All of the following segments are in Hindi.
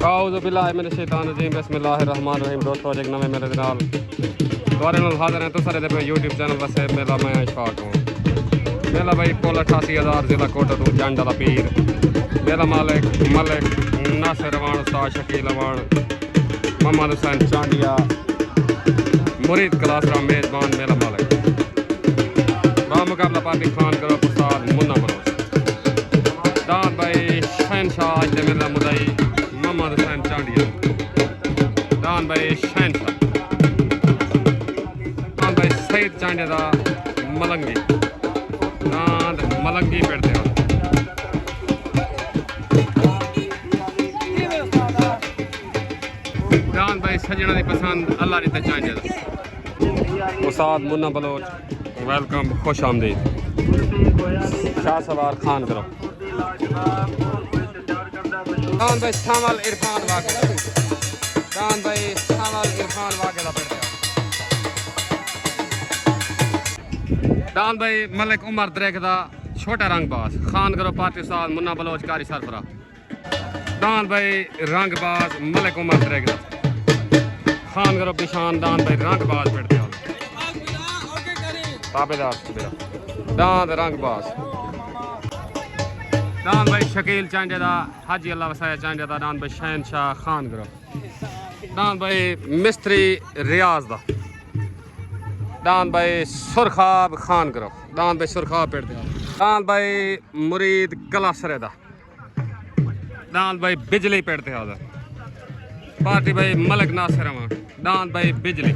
आऊज़ु बिल्लाहि मिनश शैतानिर रजीम बिस्मिल्लाहिर्रहमानिर्रहीम। दोस्तों अज एक नवे मेले दे नाल तुहाडे नाल हाज़िर हैं। तुसां दे यूट्यूब चैनल वसे मेला मैं इशफाक हूँ। मेला भाई कुल 88,000 जिला कोटदू जंड वाला पीर मेला मालिक मलिक नासिर अवान उस्ताद शकील अवान मोहम्मद हुसैन चांडिया मुरीद क्लासराम मेजबान मेला मालिक मुकाबला पार्टी खान करो उस्ताद मुन्ना बलोच दान भाई शहनशाह आज दे मेला मुदाई मोहम्मद हुसैन चांडिया दान भाई शहनशाह दान भाई सईद चांडिया दा मलंगी दान मलंगी पेड़ते हो दान भाई सजना की पसंद अल्लाह दी ते चांडिया दा उस्ताद मुन्ना बलोच वेलकम खुश आमदीद शाह सवार खान करो दान भाई सामल इरफान वाके दान भाई सामल इरफान वाके दा पेड़ते दान भाई मलिक उमर दरेक दा छोटा रंगबाज खान करो पार्टी उस्ताद मुन्ना बलोच कारी सरफरा दान भाई रंगबाज मलिक उमर दरेक दा खान करो बिशान दान भाई रंगबाज पेड़ते ताबेदार दान रंगबाज दान भाई शकील चांडिया दा हाजी अल्लाह वसाया चांडिया दा दान भाई शहनशाह खान करो दान भाई मिस्त्री रियाज दा दान भाई सुरखाब खान करो दान भाई सुरखाब पेड़ दान भाई मुरीद कलासरे दा दान भाई बिजली पेड़ते पार्टी भाई मलिक नासिर अवान दान भाई बिजली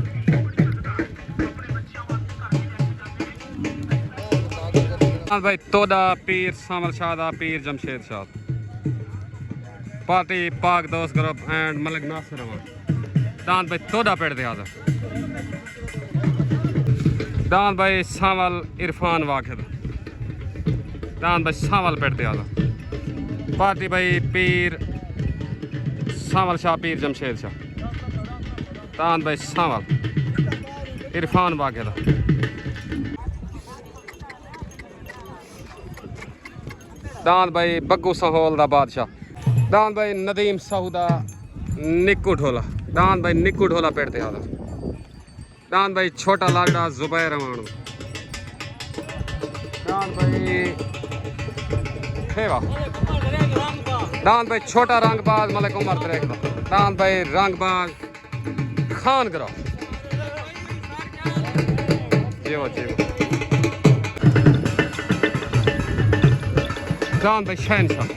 दान भाई तोदा पीर सामल शाह दा पीर जमशेद शाह पार्टी पाक दोस्त ग्रुप एंड मलिक नासिर अवान दान भाई तोदा पेड़ दान भाई सावल इरफान वाकिद दान भाई सावल पेड़ पार्टी भाई पीर सावल शाह पीर जमशेद शाह दान भाई सावल इरफान वाकिद दान भाई बग्गू सहोल दा बादशाह दान भाई नदीम सऊदा निक्कू ढोला दान भाई निक्कू ढोला पेड़ते दान भाई छोटा लाडा जुबैर अवान दान भाई खेवा दान भाई छोटा रंगबाज मलिक उमर दरेक दान भाई रंगबाज खान करो जीवो जीवो दान भाई शहनशाह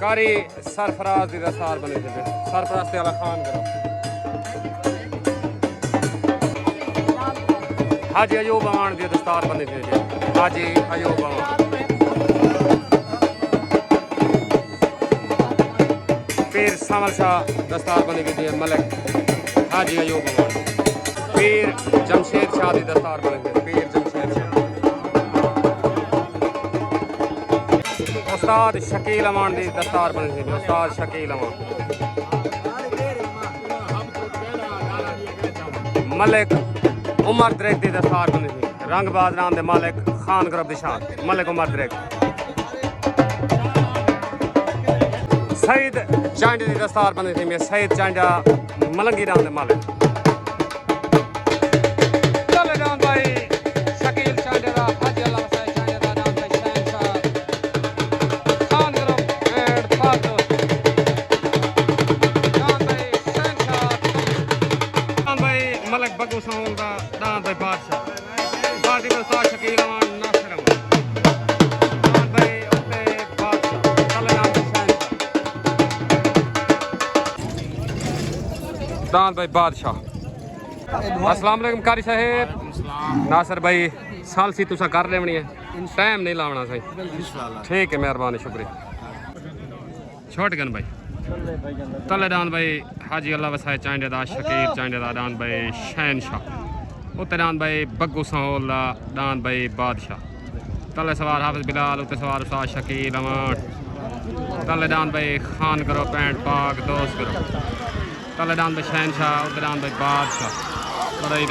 कारी सरफराज दी दस्तार बने थे सरफराज ते वाला खान करो हाजी अयूब अवान दी दस्तार बने थे हाजी अयूब अवान पीर सामल शाह दस्तार बने थी मलिक हाजी अयूब अवान पीर जमशेद शाह दी दस्तार बने थे पीर जमशेद शाह उस्ताद शकील अवान दी दस्तार बनी थी उस्ताद शकील अवान मलिक उमर दरेक दी दस्तार बनी थी रंगबाज नाम दे मालिक खान ग्रुप दिशान मलिक उमर दरेक सईद चांडिया दी दस्तार बनी थी सईद चांडिया मलंगी नाम दे मालिक चले दान भाई शकील चांडिया दा हाजी अल्लाह मलिक बग्गू सहोल दा दान भाई बादशाह पार्टी में उस्ताद शकील अवान नासिर अवान दान भाई उत्ते बादशाह चले नाम दान भाई बादशाह अस्सलाम वालेकुम कारी साहेब नासिर भाई साल सी तुसा कर लेवनी है टाइम नहीं लावना सही ठीक है मेहरबानी शुक्रिया छोट गन भाई तले दान भाई हाजी अल्लाह वसाए चांडे दा शकीर चांडे दा डान भाई शहनशाह उत्ते डान भाई बग्गू सहौल दा डान भाई बादशाह तले सवार हाफिज बिलाल उत्ते सवार उस्ताद शकील अमाट तले डान भाई खान करो पैंट पाक दोस्त करो तले डान भाई शहनशाह उत्ते डान भाई बादशाह बड़ा ही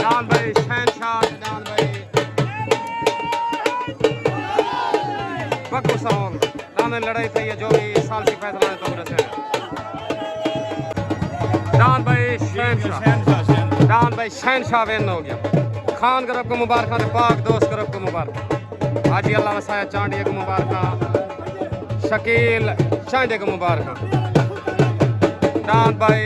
डान भाई शहनशाह डान भाई बग्गू सहौल डान लड़ाई थी है जो भी साल की फैसला है तो रसे डान भाई शहनशाह डान भाई शहनशाह वेन हो गया खान गरब को मुबारक पाक दोस्त गरब को मुबारक हाजी अल्लाह वसाया चांडिया को मुबारक शकील चांडे को मुबारक डान भाई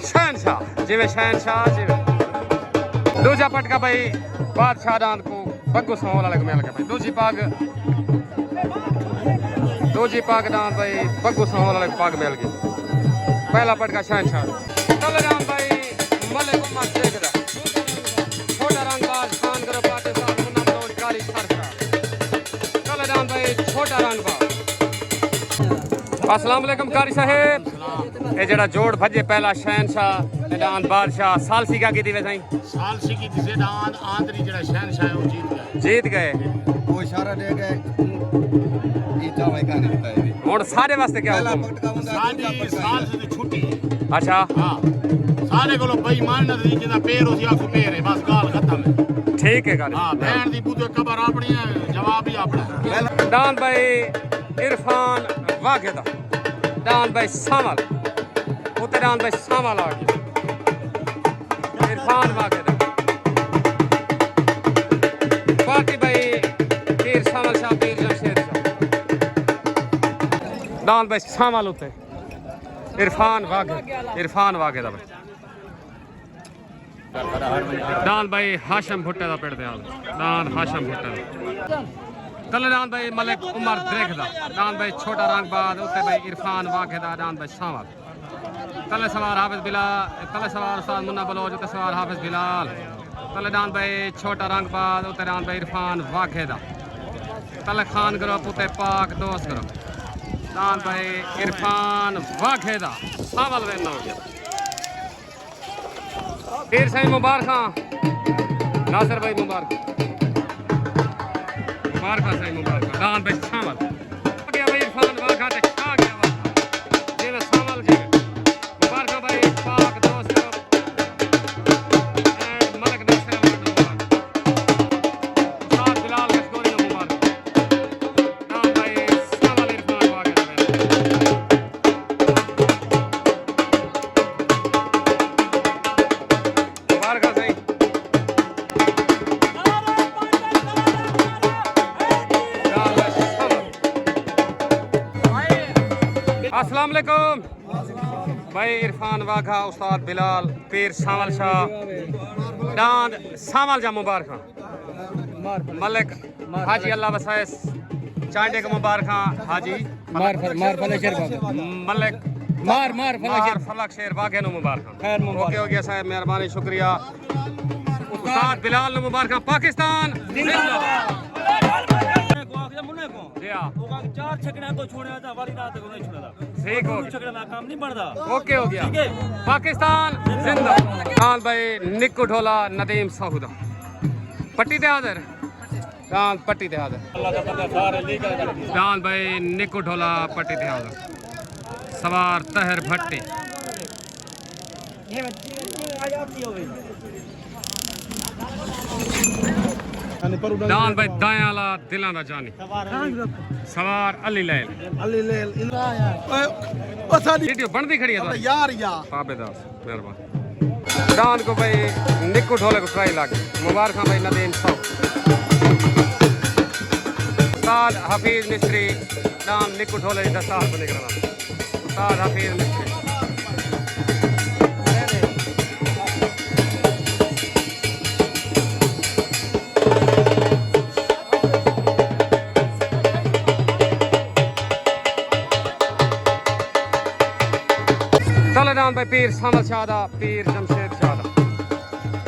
शहनशाह जिवे शहनशाह जिवे दूजा पटका भाई बादशाह डान को बग्गू सहौल वाले को मिल गया भाई दूजी पाग डान भाई बग्गू सहौल वाले को पाग मिल गई पहला पटका शहनशाह तले डान भाई मलिक उमर शेखदा छोटा रंगबाज खान करो पाकिस्तान मुन्ना बलोच कारी सरसा तले डान भाई छोटा रंगबाज अस्सलाम वालेकुम कारी साहेब ये जड़ा जोड़ भजे पहला शहनशाह डान बादशाह सालसी क्या की वे साईं सालसी की जिसे डान आंतरी जड़ा शहनशाह है वो जीत गए वो इशारा दे गए ईटा भाई का नहीं बताए हुन सारे वास्ते क्या हुक्म साडी साल से छुट्टी अच्छा हां सारे कोलो बेईमान न दी जिदा पैर होसी आखो पैर है बस गाल खत्म है ठीक है कारी हां बहन दी बुद्धि खबर अपनी है जवाब ही अपना डान भाई इरफान वागेदा डान भाई सामल उते डान भाई सामल आ गया इरफान वागेदा बाकी भाई पीर सामल शाह पीर जमशेद शाह डान भाई सामल उते इरफान वागेदा भाई डान भाई हाशम भुट्टे दा पेड़ दे डान हाशम भुट्टे तले डान भाई मलिक उमर द्रेखदा डान भाई छोटा रंगबाज उत्ते भाई इरफान वागेदा डान भाई सामल तले सवार हाफिज बिलाल तले सवार उस्ताद मुन्ना बलोच उत्ते सवार हाफिज बिलाल तले डान भाई छोटा रंगबाज उत्ते डान भाई इरफान वागेदा तले खान ग्रुप उत्ते पाक दोस्त ग्रुप डान भाई इरफान वागेदा सामल वेन हो गया पीर साईं मुबारक नासिर भाई मुबारक साईं मुबारक डान भाई सामल गया भाई इरफान वागा ते छा गया वा जिवे सामल जी मुबारक भाई पाक दोस्त एंड मलिक नासिर मुबारक उस्ताद बिलाल कशकोरी मुबारक डान भाई सामल इरफान वागा मुबारक साईं अस्सलाम वालेकुम भाई इरफान वाघा उस्ताद बिलाल पीर सामल शाह डांद सामल जा मुबारक मलिक हाजी अल्लाह वसाए चांडे का मुबारक हाजी मलिक फलक शेर वाघे नु मुबारक ओके हो गया साहब मेहरबानी शुक्रिया उस्ताद बिलाल नु मुबारक पाकिस्तान जिंदाबाद चार छकड़े को छोड़े था वाली रात को नहीं छोड़ा ठीक हो छकड़े ना काम नहीं बढ़ता ओके हो गया पाकिस्तान जिंदाबाद डान भाई निक्कू ढोला नदीम साहूदा पट्टी ते हाजिर डान पट्टी ते हाजिर डान भाई निक्कू ढोला पट्टी ते हाजिर सवार तहर भट्टी डान भाई दाया वाला दिलां दा जानी सवार अली लैल वीडियो बनती खड़ी है यार पाबेदास मेहरबान डान को भाई निक्कू ढोले को ट्राई लागे मुबारक भाई नदीम साहब उस्ताद हफीज मिस्त्री डान निक्कू ढोले दा साहब बने करना उस्ताद हफीज मिस्त्री तले डान भाई पीर सामल शाह दा पीर जमशेद शाह दा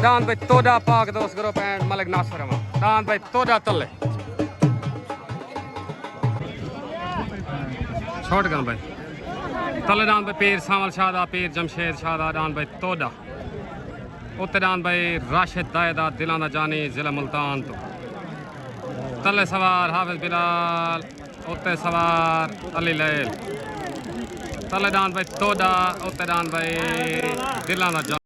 दान भाई तोड़ा पाक दोस्त ग्रुप एंड मलिक नासिर अमा दान भाई तोड़ा तले छोड़ कर भाई तले दान भाई पीर सामल शादा पीर जमशेद शादा दान भाई तोड़ा उत्ते दान भाई राशिद दायदा दिलाना जानी जिला मुल्तान तो तले सवार हाफिज बिलाल उत्ते सवार अली लैल तले दान भाई तोड़ा उत्ते दान भाई दिलाना जानी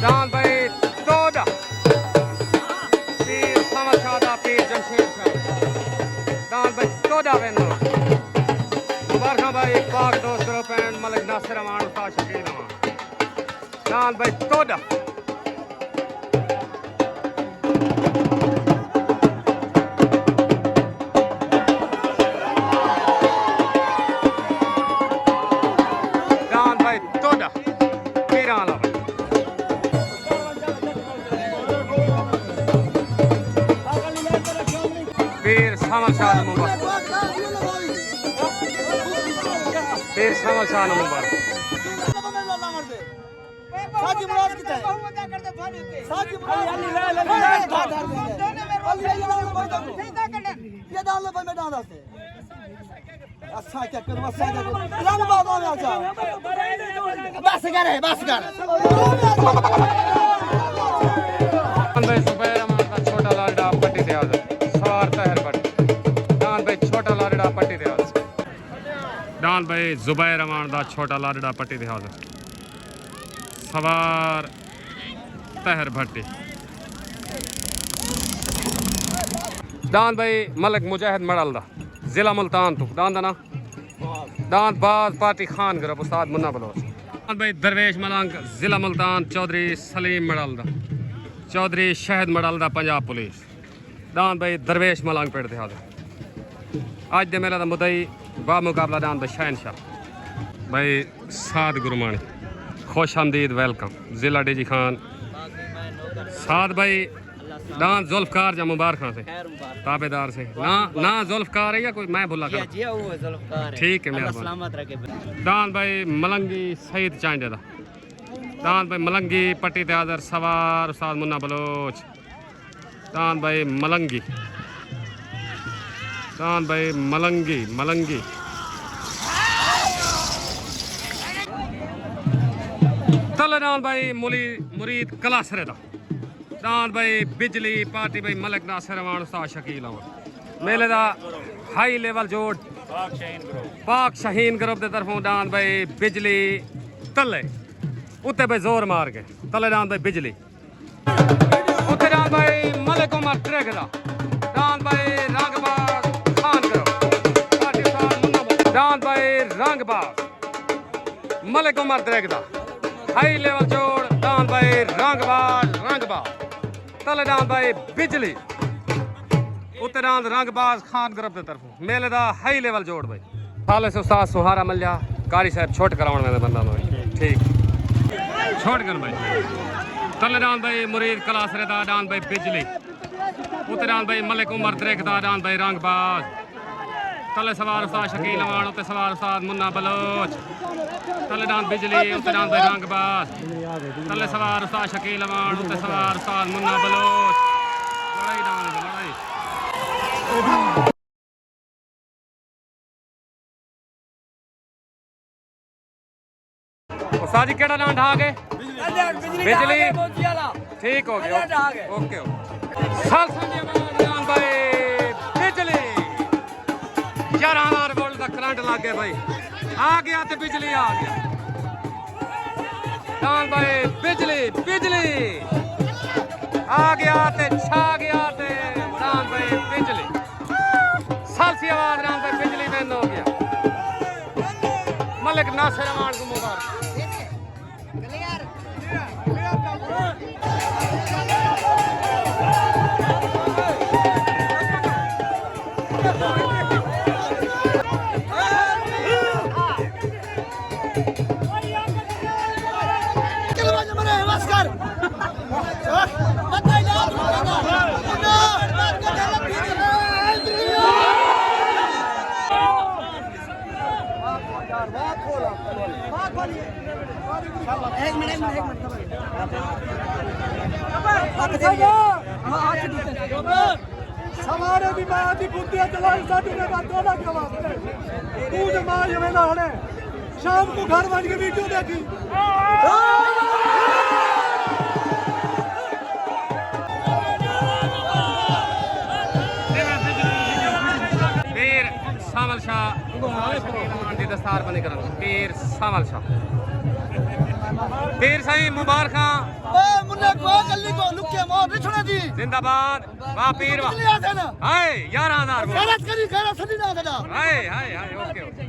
दान भाई तोड़ा पीर सामल शादा पीर जमशेद शादा दान भाई तोड़ा वेनो मुबारक भाई पाक दोस्त ग्रुप एंड मलिक नासिर अमान उस्ताद शकील अमान दान भाई तोड़ा दान भाई तोड़ा पीरां वाला पीर सामल शाह मुबारक पीर सामल शाह मुबारक साजी मुराद कितना है साजी मुराद ये डाल लो भाई मैं डाल दे अच्छा क्या करूं अच्छा क्या करूं रंग बाबा में आजा बस कर भाई सुबैर अमान का छोटा लाडा पट्टी दे आजा सवार तहर पट्टी दान भाई छोटा लाडा पट्टी दे आजा दान भाई जुबैर अमान का छोटा लाडा पट्टी दे आजा सवार तहर भट्टी दान भाई मलिक मुजाहिद मड़ल दा जिला मुल्तान तो दान ना दान बाज पार्टी खान ग्रुप उस्ताद मुन्ना बलोच दान भाई दरवेश मलंग जिला मुल्तान चौधरी सलीम मड़ल दा चौधरी शहद मड़ल दा पंजाब पुलिस दान भाई दरवेश मलंग पेड़ दे हाजिर आज दे मेला दा मुदई बा मुकाबला दान भाई शहनशाह भाई साद गुरमानी खुश आमदीद वेलकम जिला डीजी खान साद भाई दान जुल्फकार जा मुबारक से ताबेदार से ना जुल्फकार है या कोई मैं भुला कर ठीक है मेहरबानी दान भाई मलंगी सईद चांडे दा दान भाई मलंगी पट्टी ते हाजिर सवार उस्ताद मुन्ना बलोच दान भाई मलंगी तले दान भाई मुरीद कलासरे दा दान भाई बिजली पार्टी भाई मलिक नासिर अमान उस्ताद शकील अमान मेले दा हाई लेवल जोड़ पाक शाहीन ग्रुप दे तरफों दान भाई बिजली तले उत्ते भाई जोर मार के तले दान भाई बिजली उत्ते दान भाई मलिक उमर ट्रैक दा दान भाई रंगबाज खान ग्रुप पार्टी उस्ताद मुन्ना दान भाई रंगबाज मलिक उमर ट्रैक दा हाई लेवल जोड़ दान भाई रंगबाज तले दान भाई बिजली उत्ते दान रंगबाज खान ग्रुप दे तरफों मेले दा हाई लेवल जोड़ भाई साले से उस्ताद सुहारा मिल जा कारी साहब छोट कराउण में बंदा भाई ठीक छोट कर भाई तले दान भाई मुरीद कलासरे दा दान भाई बिजली उत्ते दान भाई मलिक उमर द्रेक दा दान भाई रंगबाज तले सवार उस्ताद शकील अमान उत्ते सवार उस्ताद मुन्ना बलोच तले दान बिजली उत्ते दान भाई रंगबाज तले सवार उस्ताद शकील अमान उत्ते सवार उस्ताद मुन्ना बलोच लड़ाई दान लड़ाई उस्ताद जी केड़ा दान ढा के बिजली ठीक हो गया ओके साल संजय दान भाई बिजली 11,000 वोल्ट का करंट लग गया भाई आ गया तो बिजली आ गया दान भाई बिजली आ गया ते छा गया ते दान भाई बिजली सालसी आवाज दान भाई बिजली में हो गया मलिक नासिर अमान को मुबारक एक मिनट हमारे भी मां की बुद्धियां चलाई साडी ने बात ना के वास्ते तू तो मां जमेला हने शाम को घर बन के वीडियो देखी पीर सामल शाह दी दस्तार बंदी करन पीर सामल शाह पीर साईं मुबारक ए मुन्ने को गल्ली को लुके मोर नहीं छोड़े दी जिंदाबाद वाह पीर वाह लिया था ना हाय 11000 गलत करी गलत सदी ना था हाय हाय हाय ओके ओके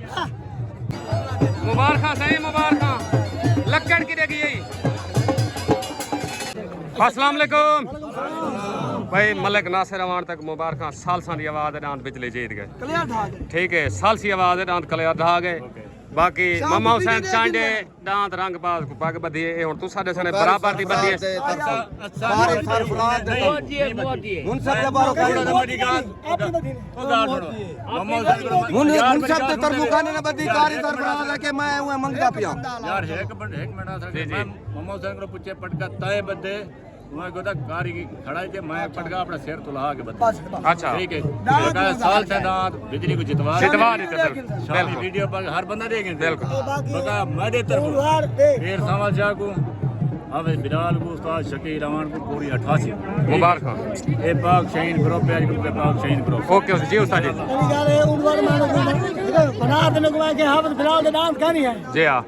मुबारक साईं मुबारक लक्कड़ की देगी यही अस्सलाम वालेकुम भाई मलिक नासिर अवान तक मुबारक सालसा की आवाज डांत बिजली जीत गए कलिया ढाग ठीक है सालसी आवाज डांत कलिया ढा गए बाकी ममा हुसैन चांडे डांत रंग बाज को पग बदी है हुन तू साडे सने बराबर दी बदी है सारे सर फुलाद दे मुन सब के बारो बड़ी गाल मुन सब ते तरबुकाने ने बदी कारी सर फुलाद के मैं हुए मंगता पिया यार एक मिनट सर मोहम्मद हुसैन को पूछे पटका तय बदे मैं गोदा कारी की खड़ाई के मैं पटका अपना सिर तुला के बदे अच्छा ठीक है साल से दांत बिजली को जितवा देते बिल्कुल वीडियो पर हर बंदा देखेंगे बिल्कुल बका मैं तरफ फिर समझ जा को अब बिलाल को उस्ताद शकील रवान को पूरी 88 मुबारक ए पाक शहीन ग्रुप पे पाक शहीन ग्रुप ओके जी उस्ताद जी बना देने को के हाथ बिलाल के नाम कहानी है जी हां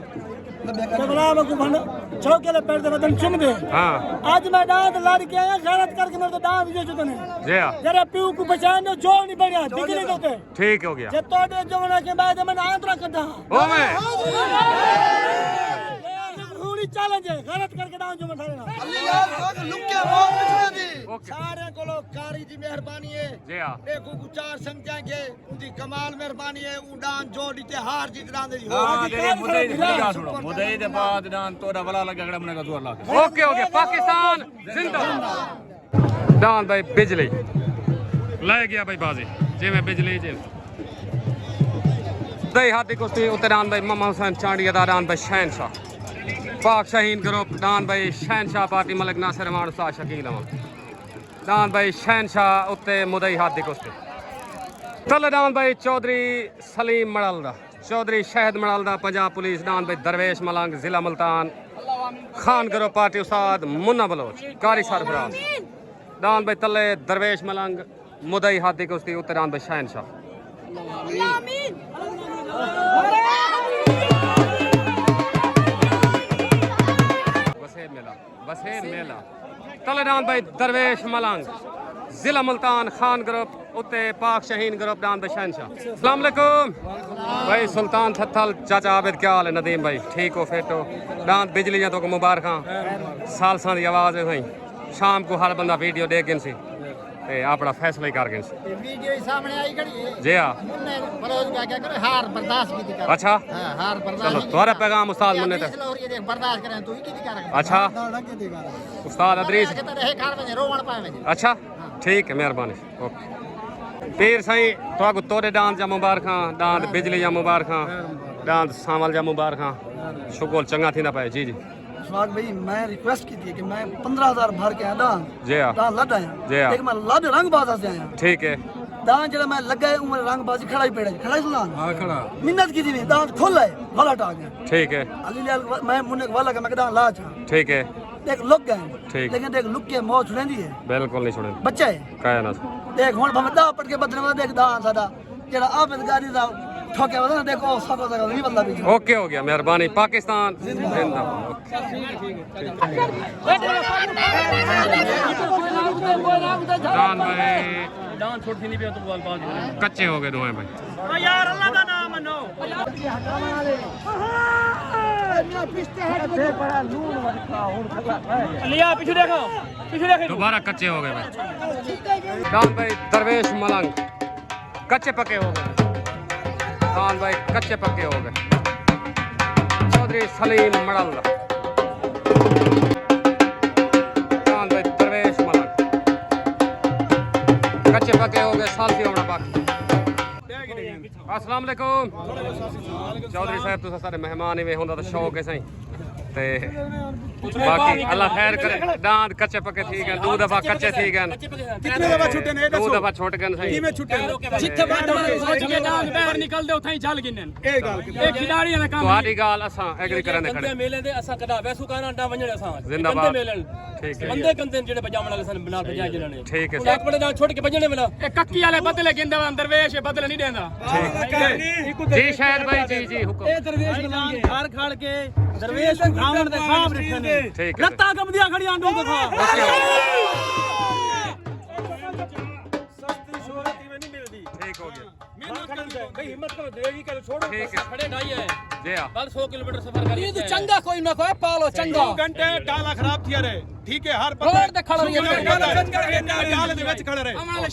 बिलाल को बन चौके ले पैर दे बदन चुम दे हां आज मैं डांत लड़ के आया गलत करके मेरे तो डांत जो चुने जी हां जरा पीऊ को बचाने जो नहीं बढ़िया बिगड़ी दोते ठीक हो गया जे तोड़े जवना के बाद मैं आंतरा कदा ओ मैं पूरी चैलेंज है गलत करके डांत जो मैं थारे अल्लाह लुके मोर नहीं छोड़े दी ओके सारे कोलो कारी दी मेहरबानी है जी हां देखो को चार संख्या के उनकी कमाल मेहरबानी है उड़ान जोड़ी ते हार जीत डांद दी हो हां तेरे मुदई दे बाद डांत तोड़ा वाला लगा गड़ा मने का जोर ला ओके हो गया पाकिस्तान जिंदाबाद डांत भाई बिजली ले गया भाई बाजी जे मैं बिजली जे दही हाथी कुश्ती उते डांत भाई ममा हुसैन चांडिया दा डांत भाई शहनशाह पाक शाहीन ग्रुप डांत भाई शहनशाह पार्टी मलिक नासिर अमान उस्ताद शकील अमान डांत भाई शहनशाह उत्ते मुदई हाथी कुश्ती तल डांत भाई चौधरी सलीम मड़ल दा चौधरी शहद मड़ल दा पंजाब पुलिस डांत भाई दरवेश मलंग जिला मुल्तान खान ग्रुप पार्टी उस्ताद मुन्ना बलोच कारी सरफराज डांत भाई तले दरवेश मलंग मुदई हाथी कुश्ती उत्ते डांत भाई शहनशाह बसे मेला तलेडान भाई दरवेश मलंग जिला मुल्तान खान ग्रुप उत्ते पाक शहीन ग्रुप डान भाई शहनशाह अस्सलाम वालेकुम भाई सुल्तान थथल चाचा आबिद क्या हाल है नदीम भाई ठीक हो फिट हो डांत बिजली तो को मुबारक सालसा की आवाज़ है भाई शाम को हर बंदा वीडियो देख गए सी ते अपना फैसला ही कर गए वीडियो सामने आई खड़ी है जी हां बरोज का क्या करे हार बर्दाश्त भी कर अच्छा हार बर्दाश्त चलो तुम्हारा पैगाम उस्ताद मुन्ने तक देख बर्दाश्त करें तू ही की कर अच्छा उस्ताद अदरीस रहे कार में रोवण पावे अच्छा ठीक है मेहरबानी ओके पीर साईं तो तोड़े डांस जा मुबारक डांस बिजली जा मुबारक डांस सावल जा मुबारक शुगोल चंगा थी ना पाए जी जी स्वाग भाई मैं रिक्वेस्ट की थी कि मैं 15,000 भर के आया दान जी हां दान लद आया जी हां लेकिन मैं लद रंग बाजा से आया ठीक है दान जरा मैं लगा उम्र रंग बाजी खड़ा ही पेड़ा खड़ा ही सुना हां खड़ा मिन्नत की थी दान खोल है खोला आ गया ठीक है अली लाल मैं मुन्ने वाला का मैं दान ला था ठीक है देख लुक गए ठीक। लेकिन देख लुक के मौत छुड़ेंदी है बिल्कुल नहीं छोड़े बच्चा है काया ना देख हुन भमे दा पट के बदले में देख दान सादा जरा आबिद गाड़ी दा ठोके वदा देखो सब जगह नहीं बंदा भी ओके हो गया मेहरबानी पाकिस्तान जिंदाबाद डान भाई डांस छोड़ नहीं पिया तो बोल बात कच्चे हो गए दोए भाई यार अल्लाह का नाम मनो लिया पीछे देखो दोबारा कच्चे हो गए भाई डान भाई दरवेश मलंग कच्चे पके हो गए डान भाई कच्चे पके हो गए चौधरी सलीम मड़ल डान भाई दरवेश मलंग कच्चे पके हो गए साल की होना बाकी अस्सलाम वालेकुम चौधरी साहब तुसा सारे मेहमान इवें होंदा तो शौक है सही ते बाकी अल्लाह खैर करे दांत कच्चे पक्के ठीक है दो दफा कच्चे ठीक है कितने दफा छुट्टे ने दो दफा छुट गए सही किवें छुट्टे जिथे बात सोच के दांत बाहर निकलदे उथे ही जल गिनन ए गल एक खिलाड़ी वाला काम ਤੁਹਾਡੀ ਗੱਲ ਅਸਾਂ ਐਗਰੀ ਕਰਨ ਦੇ ਖੜੇ मेले दे असा कदा वैसू कहना अंडा वंजण असा जिंदाबाद। मेलन ठीक है बंदे कंदे जेडे बजावण वाले सन बना बजाय जिन्हां ने ठीक है एक बड़े दांत छोड़ के बजने वाला ए कक्की वाले बदले गिंदा अंदर वेश बदले नहीं देंदा जी शायद भाई जी जी हुक्म ए दरवेश बनांगे खार खाड़ के दरवेश ब्राह्मण दे खाब रिठे ने ठीक है लत्ता कमदियां खड़ी आंडो को खा सस्ती शोहरत इवें नहीं मिलदी ठीक हो गया भाई हिम्मत करो देगी कर छोड़ो ठीक है खड़े ढाई है जी हाँ कल 100 किलोमीटर सफर करी ये चंगा कोई ना कोई पालो चंगा 2 घंटे डाला खराब थिया रे ठीक है हर रोड ते खड़ा रही डाले दे विच खड़े रहे हमारे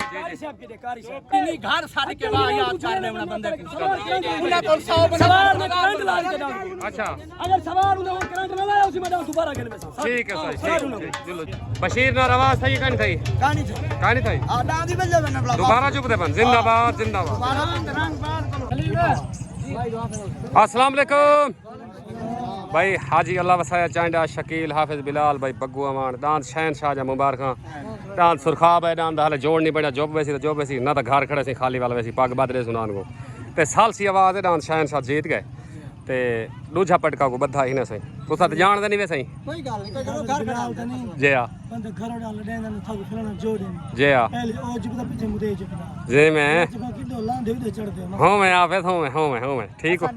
शिकारी साहब के कारी साहब इन्हीं घर सारे के बाद याद करने वाला बंदे उन्हें को 100 सवार में करंट ला के डाल अच्छा अगर सवार उन्हें करंट ना लाया उसी में डाल दोबारा खेल में ठीक है सही चलो बशीर ना रवाज सही कहानी थी कहानी कहानी थी आ डांदी बज जावे ना दोबारा चुप दे बन जिंदाबाद जिंदाबाद अस्सलाम वालेकुम भाई हाजी अल्लाह वसाया चांडा शकील हाफिज बिलाल भाई बग्गू अमान दांत शहनशाह जा मुबारक दांत सुरखाब है दांत हाले जोड़ नहीं पड़ा जोब वैसी ना तो घर खड़े सी खाली वाला वैसी पग बदरे सुनान को ते साल सी आवाज है दांत शहनशाह जीत गए ते दूजा पटका को बद्धा ही ना सही तुसा तो जानदे नहीं वे सही कोई गल नहीं कोई घर खड़ा होता नहीं जे आ बंदे घर डाल देना था फलाना जोड़ जे आ पहले ओ जुबदा पीछे मुदे जुबदा जे मैं बाकी डोला दे चढ़ दे हूँ मैं आफिस हूँ मैं ठीक हो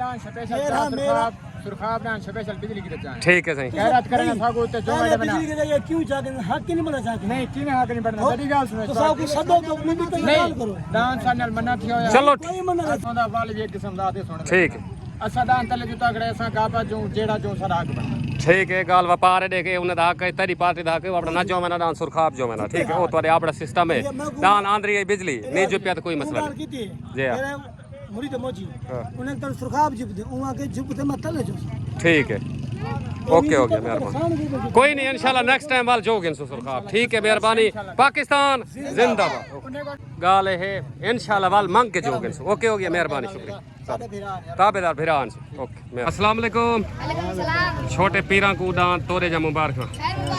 मेरा सुरखाब डांस स्पेशल बिजली की तरह ठीक है सही खैरात करेंगे फागो ते जो मैंने बना बिजली के ये क्यों चाहते हैं हक ही नहीं बना चाहते नहीं किने हक नहीं बनना बड़ी गाल सुनो तो सब कुछ सदो तो मैं भी तो गाल करो डांस चैनल मना थियो या चलो कोई मना ਉਹਦਾ ਵਾਲ ਵੀ ਇੱਕ ਕਿਸਮ ਦਾ ਆਦੇ ਸੁਣ ठीक है ਅਸਾਂ ਦਾਨ ਤਲੇ ਜੁਤਾ ਖੜੇ ਅਸਾਂ ਗਾਪਾ ਜੋ ਜਿਹੜਾ ਜੋ ਸਾਰਾ ਹੱਕ ਬਣ ठीक है गाल व्यापार है देखे उन्हें दाक तेरी पार्टी दाक अपना ना जो मैंने दान सुरखाब जो मैंने ठीक है वो तुम्हारे अपना सिस्टम है दान आंध्री है बिजली नहीं जो पिया तो कोई मसला गाल नहीं की थी जी हाँ। मेरे मुरीद मोची उन्हें तो सुरखाब जुब दे उहाँ के जुब दे मत ले जो ठीक है ओके हो गया मेहरबानी कोई नहीं इंशाल्लाह नेक्स्ट टाइम वाल जोगिन सुरखाब ठीक है मेहरबानी पाकिस्तान जिंदाबाद गाल है इंशाल्लाह वाल मांग के जोगिन ओके हो गया मेहरबानी शुक्रिया ताबेदार भिरान ओके अस्सलाम वालेकुम वालेकुम सलाम छोटे पीरा को दान तोरे जा मुबारक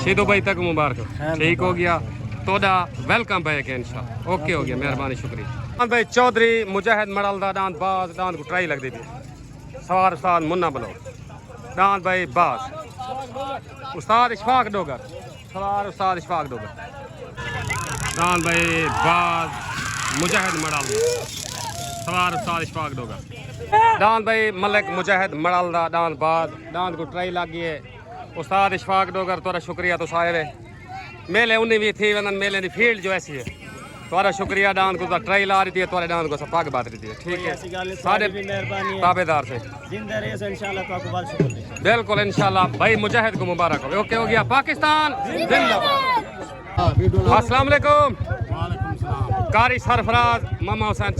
सीधो भाई तक मुबारक ठीक हो गया तोड़ा वेलकम बैक है इंशाल्लाह ओके हो गया मेहरबानी शुक्रिया भाई चौधरी मुजाहिद मड़ल दा दांत बाज दांत को ट्राई लग दी थी सवार उस्ताद मुन्ना बलो दांत भाई बाज उस्ताद इशफाक डोगर सवार उस्ताद इशफाक डोगर दांत भाई बाज मुजाहिद मड़ल सवार उस्ताद इशफाक डोगर दांत भाई मलिक मुजाहिद मड़ल दा दांत बाज दांत को ट्राई लग गई है उस्ताद इशफाक डोगर तोरा शुक्रिया तो आए वे मेले उन्हें भी थी वनन मेले की फील्ड जो ऐसी है तुम्हारा शुक्रिया डांस को ट्राई ला रही थी तुम्हारे डांस को पग बात रही थी ठीक है सारे ताबेदार से जिंदा रहे से इंशाल्लाह तो आपको बात शुक्र बिल्कुल इंशाल्लाह भाई मुजाहिद को मुबारक हो ओके हो गया पाकिस्तान जिंदाबाद अस्सलाम वालेकुम कारी सरफराज मामा हुसैन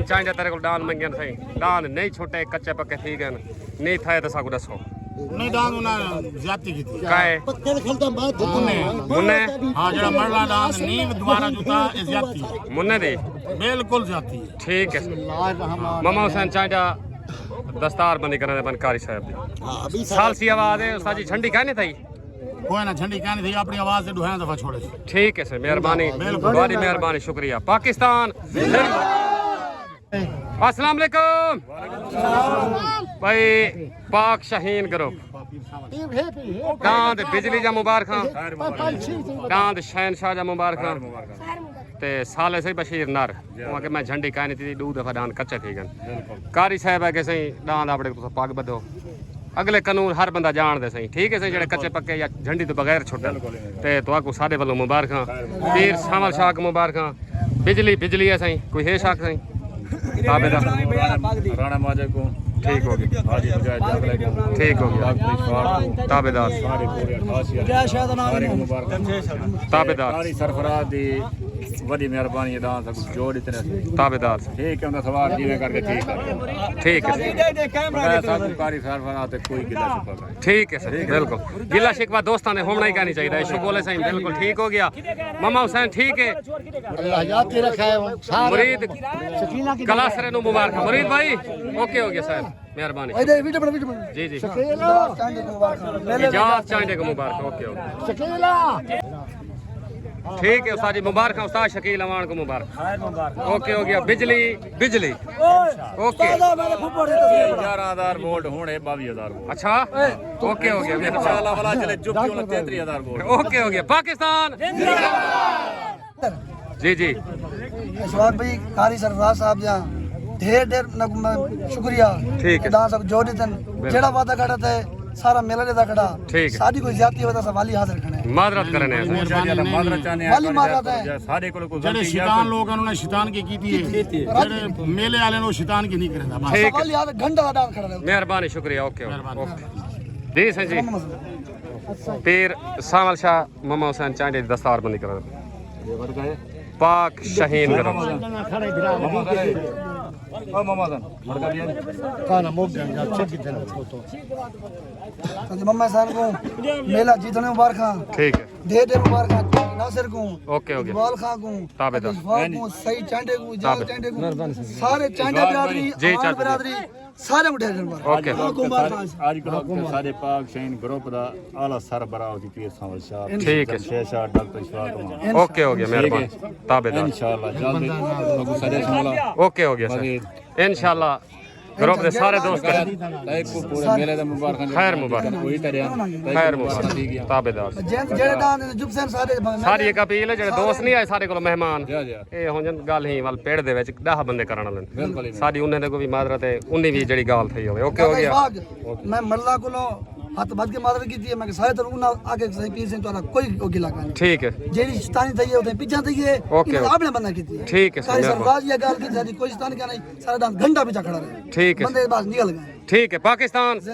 चांडा तेरे को दान मंगन सही दान नहीं छोटे कच्चे पक्के थी गए नहीं थे तो साकू दसो ਨਹੀਂ ਦਾਨ ਉਹਨਾਂ ਜ਼ਿਆਦਤੀ ਕੀਤੀ काए पत्ते खलता बात मुन्ने ਹਾਂ ਜਿਹੜਾ ਮਰਲਾ ਦਾਨ ਨਹੀਂ ਦੁਬਾਰਾ ਜੁਤਾ ਇਹ ਜ਼ਿਆਦਤੀ मुन्ने दी ਬਿਲਕੁਲ ਜ਼ਿਆਦਤੀ ठीक है मामा हुसैन चांडा दस्तार बंदी करने बन कारी साहब दी साल सी आवाज है उस्ताद जी ठंडी कहने थी ਕੋਈ ਨਾ ਠੰਡੀ ਕਹਿਣੀ ਸੀ ਆਪਣੀ ਆਵਾਜ਼ से दुहां दफा छोड़े ठीक है सर मेहरबानी बड़ी मेहरबानी शुक्रिया पाकिस्तान अस्सलाम वालेकुम भाई पाक शाहीन ग्रुप दांत बिजली जा मुबारक दांत शहनशाह जा मुबारक ते साले से बशीर नर वहाँ के मैं झंडी कहनी थी दो दफा दांत कच्चे थी गन कारी साहब है कि सही दांत अपने तुस पग बधो अगले कानून हर बंदा जान दे सही ठीक है सही जेडे कच्चे पक्के या झंडी तो बगैर छुटन ते तो को साडे वालों मुबारक पीर सामल शाह को मुबारक बिजली है सही कोई है शाख सही ताबेदार राणा माजे को ठीक हो गया हाजी मुजाहिद ठीक हो गया ताबेदार सारे पूरे खासियत क्या शायद नाम सारे मुबारक ताबेदार कारी सरफराज दी बड़ी मेहरबानी है दान सब जोड़ इतने ताबेदार ठीक है उनका सवाल जीवे करके ठीक है ठीक है सर दे कैमरा सब कारी सार बनाते कोई गिला शिकवा ठीक है सर बिल्कुल गिला शिकवा दोस्तां ने होना ही कहनी चाहिए इशू बोले सही बिल्कुल ठीक हो गया ममा हुसैन ठीक है अल्लाह याद के रखा है मुरीद कलासरे नु मुबारक मुरीद भाई ओके हो गया सर मेहरबानी इधर वीडियो जी जी शकीला इजाज़त चांदे को मुबारक ओके ओके शकीला ठीक है उस्ताद जी मुबारक उस्ताद शकील अमान को मुबारक ओके हो गया बिजली बिजली ओके 11,000 वोल्ट होने 22,000 वोल्ट अच्छा ओके हो गया इंशाल्लाह वाला चले चुप क्यों 33,000 वोल्ट ओके हो गया पाकिस्तान जी जी इशफाक भाई कारी सरफराज साहब जा ढेर शुक्रिया ठीक है। दान सब जोड़ी तन जेड़ा वादा करा थे सारा मेला लेदा खड़ा ठीक है। साडी कोई ज्यादती होता सवाली हाजिर खड़े माजरत करने हैं सर। मादरा चाहने वाली मादरत है। सारे को कोई ਜਿਹੜੇ गलती ਸ਼ੈਤਾਨ ਲੋਕਾਂ ਨੂੰ ਸ਼ੈਤਾਨ ਕੀ ਕੀਤੀ ਹੈ ਜਿਹੜੇ ਮੇਲੇ ਵਾਲਿਆਂ ਨੂੰ ਸ਼ੈਤਾਨ ਕੀ ਨਹੀਂ ਕਰਦਾ ਬਸ ठीक है सवाली हाजिर घंटा का दान खड़ा रहे मेहरबानी शुक्रिया ओके ओके जी सर जी पीर सामल शाह ममा हुसैन चांडे की दस्तार बंदी करो पाक शहीन करो ओ मामा जान बड़का भी खाना मोक गया चेक कितने फोटो तो मम्मा सान को मेला जीतने मुबारक ठीक है ढेर मुबारक नासिर को ओके हो गया इकबाल खान को ताबेदार। इकबाल को सही चांडे को जाल चांडे को सारे चांडे बिरादरी जी, अमान चाचा। बिरादरी सारे को ढेर मुबारक ओके आज को सारे पाक शहीन ग्रुप दा आला सरबराह होती पीर सावल शाह ठीक है शेषा डॉक्टर इशफाक अमान ओके हो गया मेहरबानी ताबेदार इंशाल्लाह जल्दी लोगों सारे सुनला ओके हो गया सर इंशाल्लाह ग्रुप दे सारे दोस्त लाइक को पूरे मेले दा मुबारक खैर मुबारक कोई तरह खैर मुबारक ताबेदार जेंट जेड़े दान जुब सैन सारे ਸਾਰੀ ਇੱਕ ਅਪੀਲ ਹੈ ਜਿਹੜੇ ਦੋਸਤ ਨਹੀਂ ਆਏ ਸਾਡੇ ਕੋਲ ਮਹਿਮਾਨ ਜਾ ਜਾ ਇਹ ਹੁਣ ਜਨ ਗੱਲ ਹੀ ਵੱਲ ਪੇੜ ਦੇ ਵਿੱਚ 10 ਬੰਦੇ ਕਰਨ ਵਾਲੇ ਨੇ ਬਿਲਕੁਲ ਹੀ ਸਾਡੀ ਉਹਨੇ ਦੇ ਕੋਈ ਵੀ ਮਾਦਰਤ ਹੈ ਉਨੀ ਵੀ ਜਿਹੜੀ ਗੱਲ થઈ ਹੋਵੇ ਓਕੇ ਹੋ ਗਿਆ मैं मल्ला को हाथ बद के मादर की थी मैं सारे तरह ना आगे सही पीर से तो कोई ओगी लगा ठीक है जेडी शैतानी थई होते पीछे थई है ओके, ओके। आपने बंदा की थी ठीक है, सारी सर, सरफराज ये गाल की थी कोई शैतान क्या नहीं सारा दान घंटा पीछे खड़ा रहे ठीक है बंदे पास निकल गए ठीक है पाकिस्तान